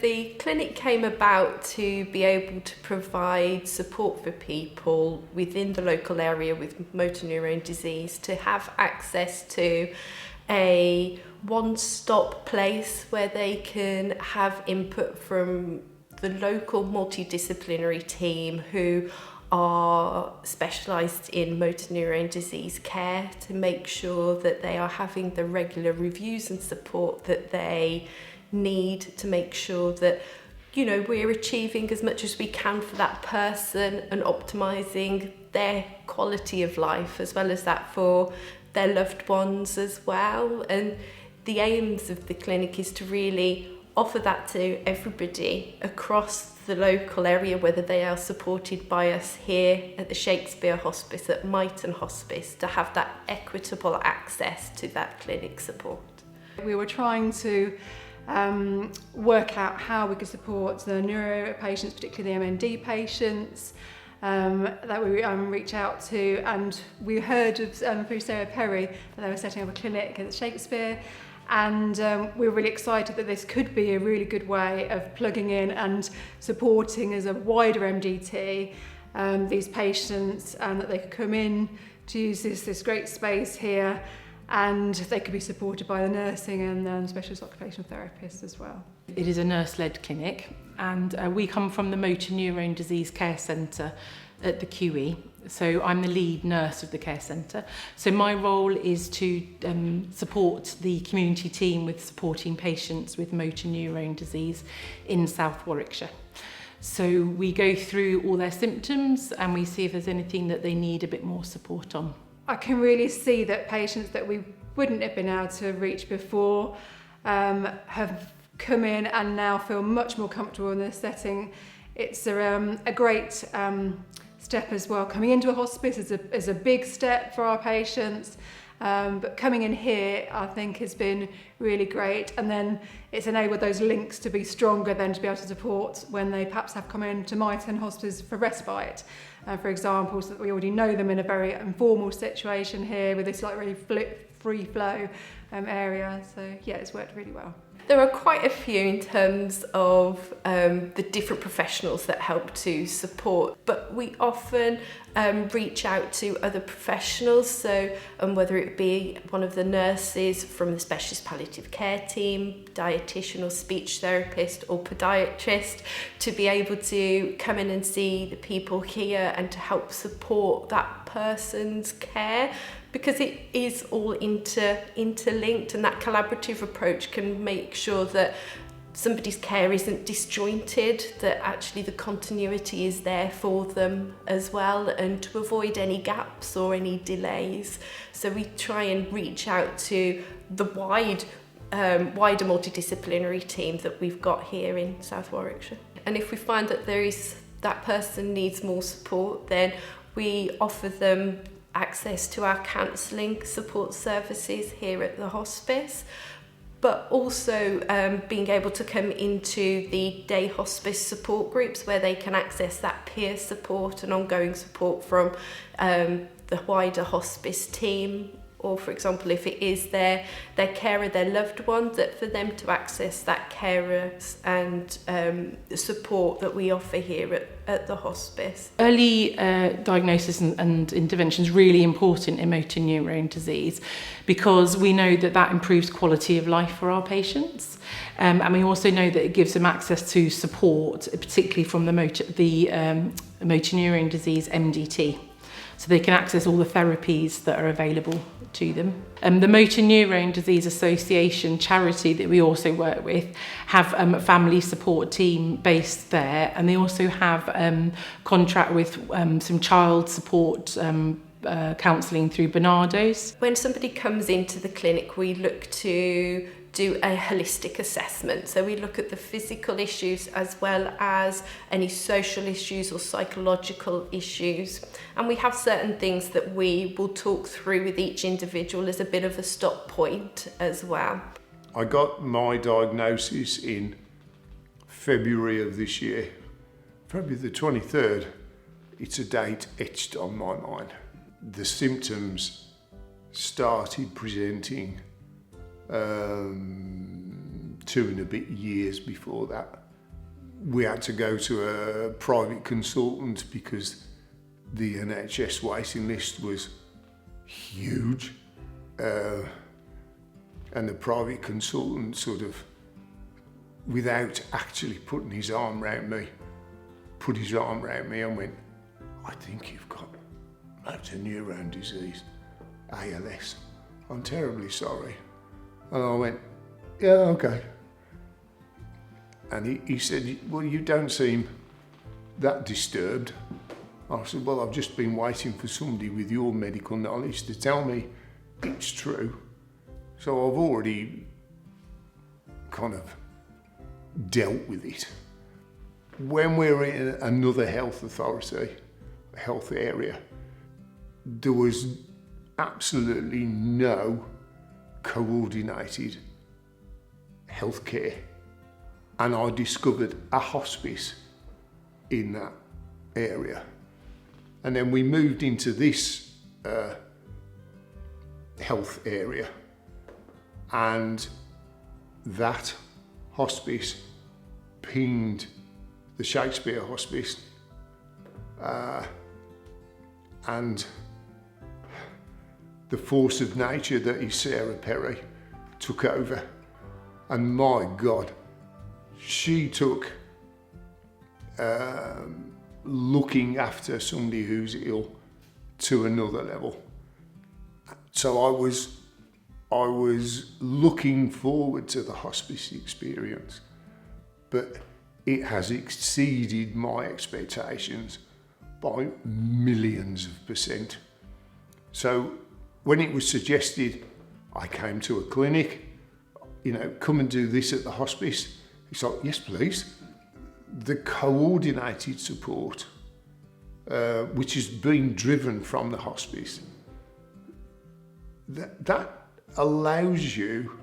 The clinic came about to be able to provide support for people within the local area with motor neurone disease to have access to a one-stop place where they can have input from the local multidisciplinary team who are specialised in motor neurone disease care to make sure that they are having the regular reviews and support that they need to make sure that, you know, we're achieving as much as we can for that person and optimising their quality of life as well as that for their loved ones as well. And the aims of the clinic is to really offer that to everybody across the local area, whether they are supported by us here at the Shakespeare Hospice, at Myton Hospice, to have that equitable access to that clinic support. We were trying to work out how we could support the neuro patients, particularly the MND patients, that we reach out to, and we heard of through Sarah Perry that they were setting up a clinic at Shakespeare, and we were really excited that this could be a really good way of plugging in and supporting as a wider MDT these patients, and that they could come in to use this great space here, and they could be supported by the nursing and specialist occupational therapists as well. It is a nurse-led clinic, and we come from the Motor Neurone Disease Care Centre at the QE. So I'm the lead nurse of the care centre. So my role is to support the community team with supporting patients with motor neurone disease in South Warwickshire. So we go through all their symptoms and we see if there's anything that they need a bit more support on. I can really see that patients that we wouldn't have been able to reach before have come in and now feel much more comfortable in this setting. It's a great step as well. Coming into a hospice is a big step for our patients, but coming in here I think has been really great, and then it's enabled those links to be stronger than to be able to support when they perhaps have come into Myton Hospice for respite, for example, so that we already know them in a very informal situation here with this like really free flow area. So yeah, it's worked really well. There are quite a few in terms of the different professionals that help to support, but we often reach out to other professionals, so whether it be one of the nurses from the specialist palliative care team, dietitian or speech therapist or podiatrist, to be able to come in and see the people here and to help support that person's care, because it is all interlinked, and that collaborative approach can make sure that somebody's care isn't disjointed, that actually the continuity is there for them as well, and to avoid any gaps or any delays. So we try and reach out to the wider multidisciplinary team that we've got here in South Warwickshire. And if we find that that person needs more support, then we offer them access to our counselling support services here at the hospice, but also being able to come into the day hospice support groups where they can access that peer support and ongoing support from the wider hospice team, or for example if it is their carer, their loved one, that for them to access that carers and the support that we offer here at the hospice. Early diagnosis and intervention is really important in motor neurone disease, because we know that improves quality of life for our patients, and we also know that it gives them access to support, particularly from the motor neurone disease MDT. So they can access all the therapies that are available to them. The Motor Neurone Disease Association charity that we also work with have a family support team based there, and they also have contract with some child support counselling through Bernardo's. When somebody comes into the clinic, we look to do a holistic assessment. So we look at the physical issues as well as any social issues or psychological issues. And we have certain things that we will talk through with each individual as a bit of a stop point as well. I got my diagnosis in February of this year, February the 23rd. It's a date etched on my mind. The symptoms started presenting 2 and a bit years before that. we had to go to a private consultant because the NHS waiting list was huge. And the private consultant sort of, without actually putting his arm around me, put his arm around me and went, I think you've got motor neurone disease, ALS. I'm terribly sorry. And I went, yeah, okay. And he said, well, you don't seem that disturbed. I said, well, I've just been waiting for somebody with your medical knowledge to tell me it's true. So I've already kind of dealt with it. When we're in another health authority, health area, there was absolutely no coordinated healthcare. And I discovered a hospice in that area. And then we moved into this health area, and that hospice pinged the Shakespeare Hospice, and the force of nature that is Sarah Perry took over. And my God, she took looking after somebody who's ill to another level. So I was looking forward to the hospice experience, but it has exceeded my expectations by millions of %. So when it was suggested, I came to a clinic, come and do this at the hospice. It's like, yes, please. The coordinated support, which is being driven from the hospice, that allows you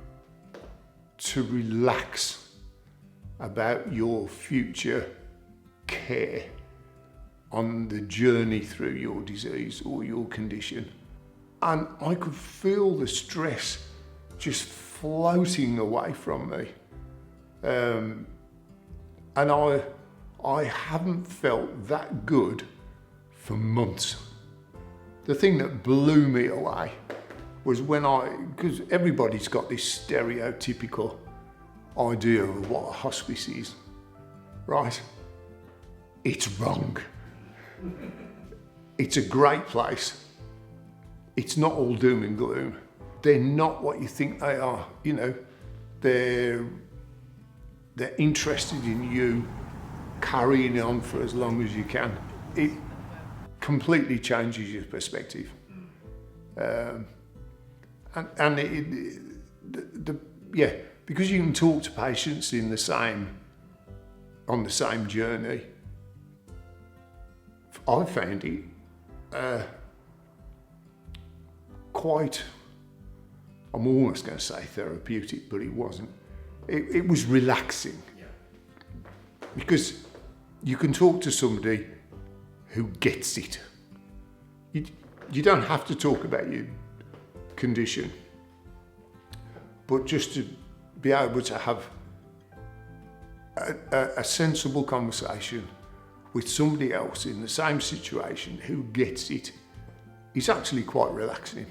to relax about your future care on the journey through your disease or your condition. And I could feel the stress just floating away from me. And I haven't felt that good for months. The thing that blew me away was because everybody's got this stereotypical idea of what a hospice is, right? It's wrong. It's a great place. It's not all doom and gloom. They're not what you think they are. They're interested in you carrying on for as long as you can. It completely changes your perspective. Because you can talk to patients on the same journey, I found it quite, I'm almost going to say therapeutic, but it wasn't. It was relaxing. Yeah. Because you can talk to somebody who gets it. You don't have to talk about your condition, but just to be able to have a sensible conversation with somebody else in the same situation who gets it is actually quite relaxing.